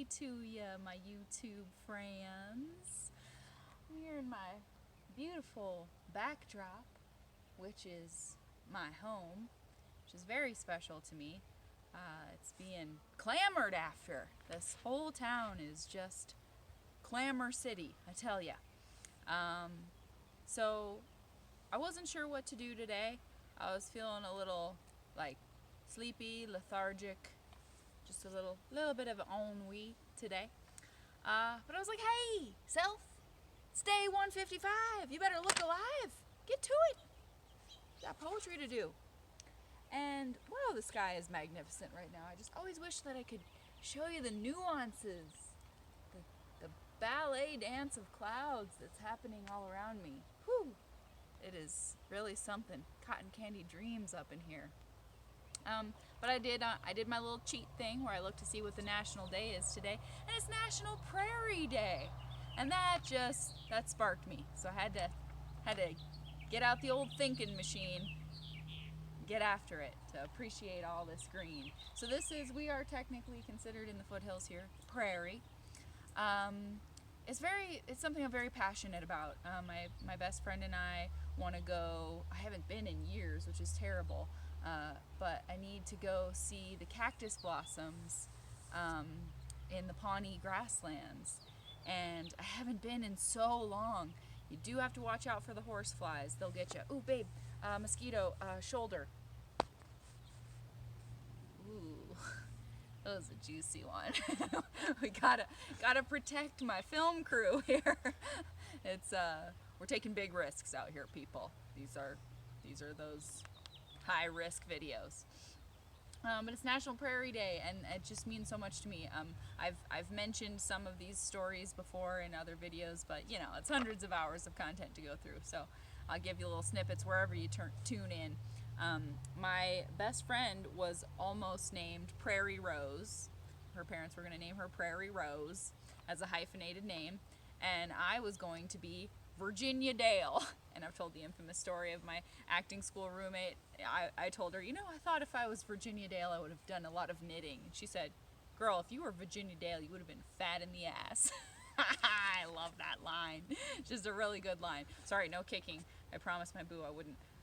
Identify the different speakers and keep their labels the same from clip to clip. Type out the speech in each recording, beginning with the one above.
Speaker 1: Howdy to ya, my YouTube friends. I'm here in my beautiful backdrop, which is my home, which is very special to me. It's being clamored after. This whole town is just clamor city, I tell ya. So I wasn't sure what to do today. I was feeling a little like sleepy, lethargic, just a little bit of ennui today. But I was like, hey, self, it's day 155. You better look alive. Get to it. Got poetry to do. And wow, the sky is magnificent right now. I just always wish that I could show you the nuances, the ballet dance of clouds that's happening all around me. Whew. It is really something. Cotton candy dreams up in here. But I did my little cheat thing where I looked to see what the national day is today, and it's National Prairie Day, and that sparked me. So I had to get out the old thinking machine, get after it to appreciate all this green. So we are technically considered in the foothills here, prairie. It's something I'm very passionate about. My best friend and I want to go. I haven't been in years, which is terrible, but I need to go see the cactus blossoms in the Pawnee grasslands, and I haven't been in so long. You do have to watch out for the horse flies. They'll get you. Ooh, babe, mosquito, shoulder. Ooh. That was a juicy one. We gotta protect my film crew here. It's we're taking big risks out here, people. These are those high risk videos. But it's National Prairie Day, and it just means so much to me. I've mentioned some of these stories before in other videos, but you know, it's hundreds of hours of content to go through. So I'll give you little snippets wherever you tune in. My best friend was almost named Prairie Rose. Her parents were going to name her Prairie Rose as a hyphenated name, and I was going to be Virginia Dale. And I've told the infamous story of my acting school roommate. I told her, I thought if I was Virginia Dale, I would have done a lot of knitting. And she said, girl, if you were Virginia Dale, you would have been fat in the ass. I love that line. Just a really good line. Sorry, no kicking. I promised my boo I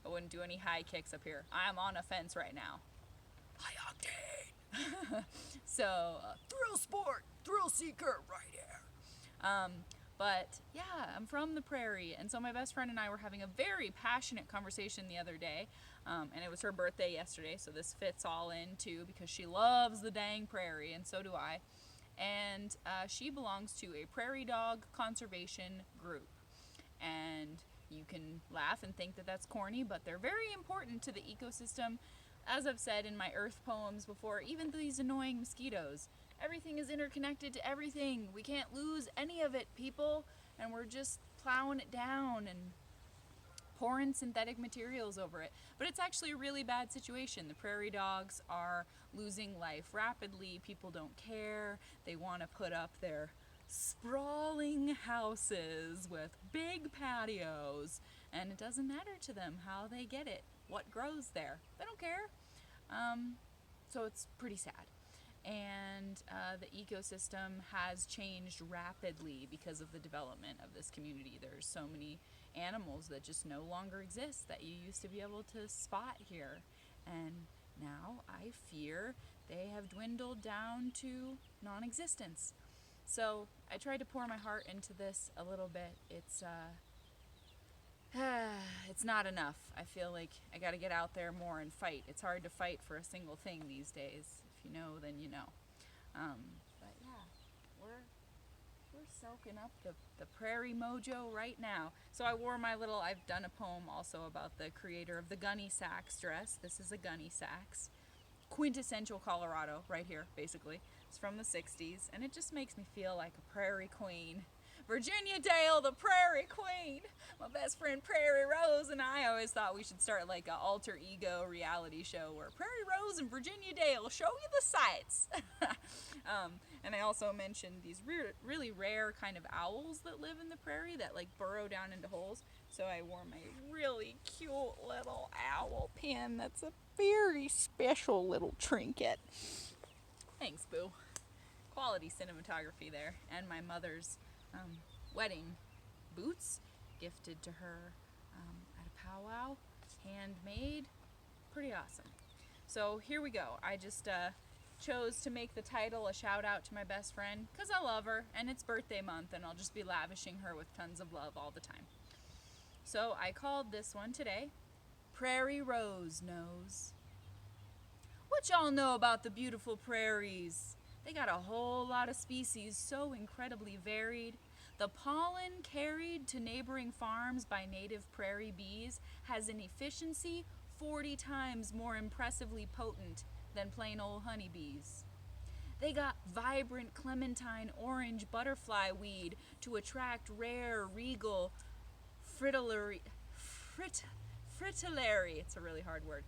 Speaker 1: wouldn't do any high kicks up here. I'm on a fence right now. High octane. So, thrill sport, thrill seeker, right here. But yeah, I'm from the prairie, and so my best friend and I were having a very passionate conversation the other day, and it was her birthday yesterday, so this fits all in too, because she loves the dang prairie, and so do I. And she belongs to a prairie dog conservation group, and you can laugh and think that that's corny, but they're very important to the ecosystem. As I've said in my earth poems before, even these annoying mosquitoes, everything is interconnected to everything. We can't lose any of it, people, and we're just plowing it down and pouring synthetic materials over it. But it's actually a really bad situation. The prairie dogs are losing life rapidly. People don't care. They want to put up their sprawling houses with big patios, and it doesn't matter to them how they get it, what grows there. They don't care. So it's pretty sad. And the ecosystem has changed rapidly because of the development of this community. There's so many animals that just no longer exist that you used to be able to spot here, and now I fear they have dwindled down to non-existence. So I tried to pour my heart into this a little bit. It's not enough. I feel like I got to get out there more and fight. It's hard to fight for a single thing these days. If you know, then you know. But yeah, we're soaking up the prairie mojo right now. So I wore I've done a poem also about the creator of the gunny sacks dress. This is a gunny sacks. Quintessential Colorado right here, basically. It's from the 60s, and it just makes me feel like a prairie queen. Virginia Dale, the prairie queen. My best friend Prairie Rose and I always thought we should start like an alter ego reality show where Prairie Rose and Virginia Dale show you the sights. And I also mentioned these really rare kind of owls that live in the prairie that like burrow down into holes. So I wore my really cute little owl pin. That's a very special little trinket. Thanks, boo. quality cinematography there. And my mother's wedding boots, gifted to her at a powwow, handmade, pretty awesome. So here we go. I just chose to make the title a shout out to my best friend because I love her and it's birthday month and I'll just be lavishing her with tons of love all the time. So I called this one today, Prairie Rose Knows. What y'all know about the beautiful prairies? They got a whole lot of species so incredibly varied. The pollen carried to neighboring farms by native prairie bees has an efficiency 40 times more impressively potent than plain old honeybees. They got vibrant clementine orange butterfly weed to attract rare regal fritillary, it's a really hard word,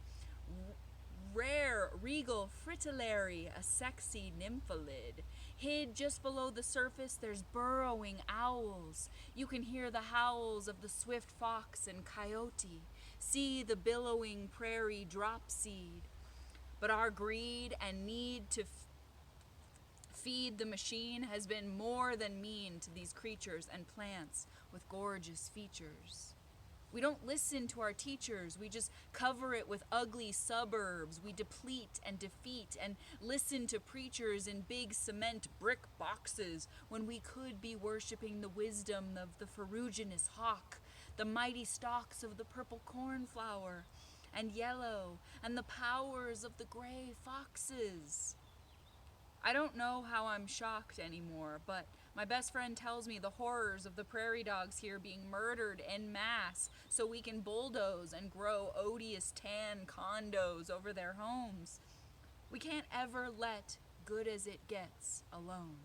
Speaker 1: rare regal fritillary, a sexy nymphalid. Hid just below the surface, there's burrowing owls. You can hear the howls of the swift fox and coyote. See the billowing prairie drop seed. But our greed and need to feed the machine has been more than mean to these creatures and plants with gorgeous features. We don't listen to our teachers. We just cover it with ugly suburbs. We deplete and defeat and listen to preachers in big cement brick boxes when we could be worshiping the wisdom of the ferruginous hawk, the mighty stalks of the purple cornflower and yellow, and the powers of the gray foxes. I don't know how I'm shocked anymore, but my best friend tells me the horrors of the prairie dogs here being murdered en masse so we can bulldoze and grow odious tan condos over their homes. We can't ever let good as it gets alone.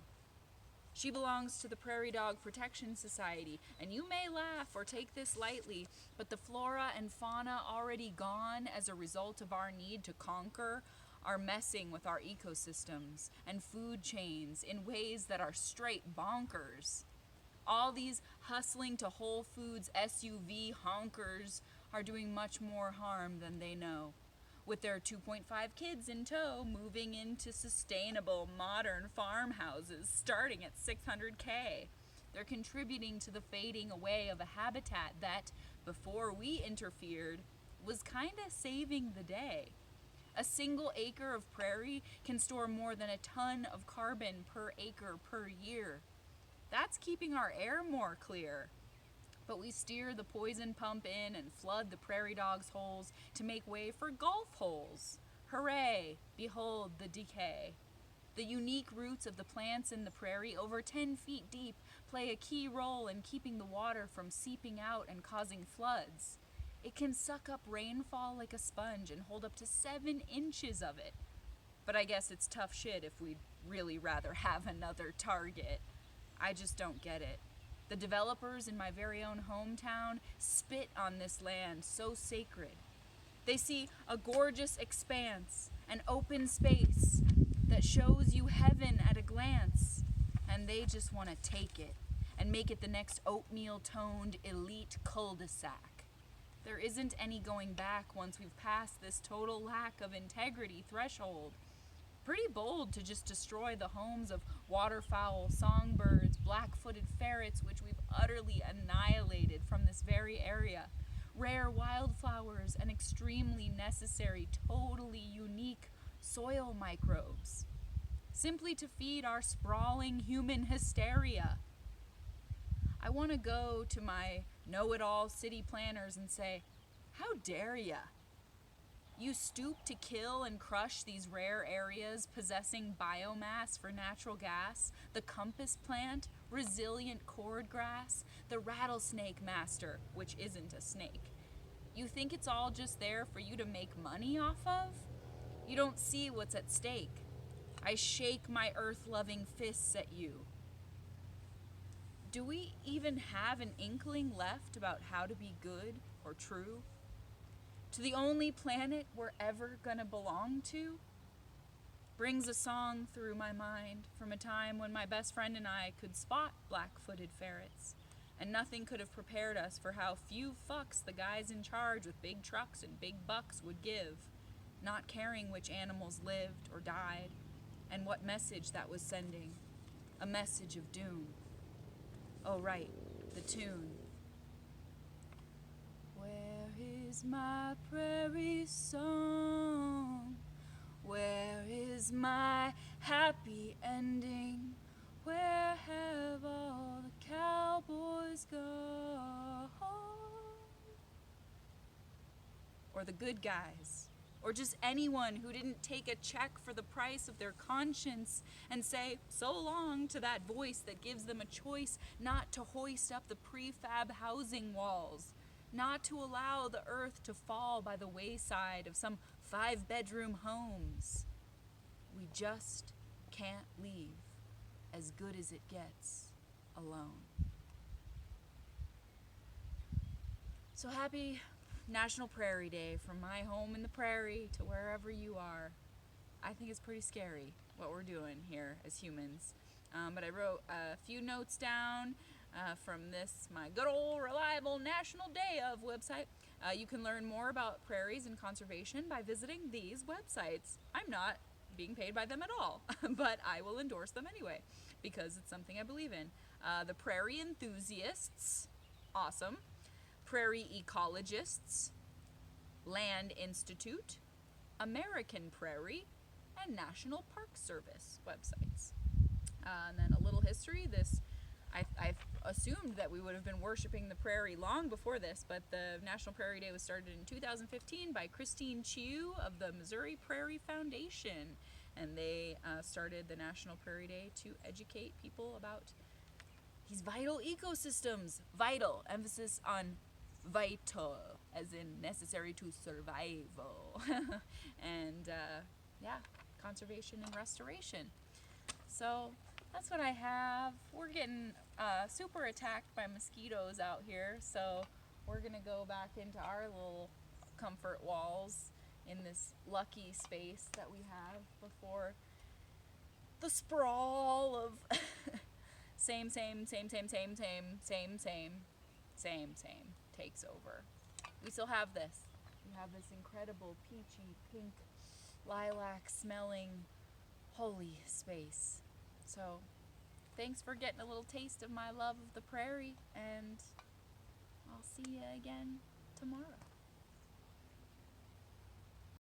Speaker 1: She belongs to the Prairie Dog Protection Society, and you may laugh or take this lightly, but the flora and fauna already gone as a result of our need to conquer are messing with our ecosystems and food chains in ways that are straight bonkers. All these hustling to Whole Foods SUV honkers are doing much more harm than they know. With their 2.5 kids in tow, moving into sustainable modern farmhouses starting at $600K. They're contributing to the fading away of a habitat that, before we interfered, was kinda saving the day. A single acre of prairie can store more than a ton of carbon per acre per year. That's keeping our air more clear. But we steer the poison pump in and flood the prairie dogs' holes to make way for golf holes. Hooray! Behold the decay. The unique roots of the plants in the prairie, over 10 feet deep, play a key role in keeping the water from seeping out and causing floods. It can suck up rainfall like a sponge and hold up to 7 inches of it. But I guess it's tough shit if we'd really rather have another target. I just don't get it. The developers in my very own hometown spit on this land so sacred. They see a gorgeous expanse, an open space that shows you heaven at a glance, and they just want to take it and make it the next oatmeal-toned elite cul-de-sac. There isn't any going back once we've passed this total lack of integrity threshold. Pretty bold to just destroy the homes of waterfowl, songbirds, black-footed ferrets, which we've utterly annihilated from this very area. Rare wildflowers and extremely necessary, totally unique soil microbes. Simply to feed our sprawling human hysteria. I want to go to my know-it-all city planners and say, how dare ya? You stoop to kill and crush these rare areas possessing biomass for natural gas, the compass plant, resilient cordgrass, the rattlesnake master, which isn't a snake. You think it's all just there for you to make money off of? You don't see what's at stake. I shake my earth-loving fists at you. Do we even have an inkling left about how to be good or true? To the only planet we're ever gonna belong to? Brings a song through my mind from a time when my best friend and I could spot black-footed ferrets, and nothing could have prepared us for how few fucks the guys in charge with big trucks and big bucks would give, not caring which animals lived or died. and what message that was sending. A message of doom. Oh, right, the tune. Where is my prairie song? Where is my happy ending? Where have all the cowboys gone? Or the good guys, or just anyone who didn't take a check for the price of their conscience and say so long to that voice that gives them a choice not to hoist up the prefab housing walls, not to allow the earth to fall by the wayside of some 5-bedroom homes. We just can't leave as good as it gets alone. So happy National Prairie Day from my home in the prairie to wherever you are. I think it's pretty scary what we're doing here as humans. But I wrote a few notes down from this, my good old reliable National Day of website. You can learn more about prairies and conservation by visiting these websites. I'm not being paid by them at all, but I will endorse them anyway because it's something I believe in. The Prairie Enthusiasts, awesome. Prairie Ecologists, Land Institute, American Prairie, and National Park Service websites. And then a little history. I assumed that we would have been worshiping the prairie long before this, but the National Prairie Day was started in 2015 by Christine Chiu of the Missouri Prairie Foundation. And they started the National Prairie Day to educate people about these vital ecosystems. Vital, emphasis on vital, as in necessary to survival. And yeah, conservation and restoration. So that's what I have. We're getting super attacked by mosquitoes out here, so we're gonna go back into our little comfort walls in this lucky space that we have before the sprawl of same takes over. We still have this. We have this incredible peachy pink lilac smelling holy space. So thanks for getting a little taste of my love of the prairie, and I'll see you again tomorrow.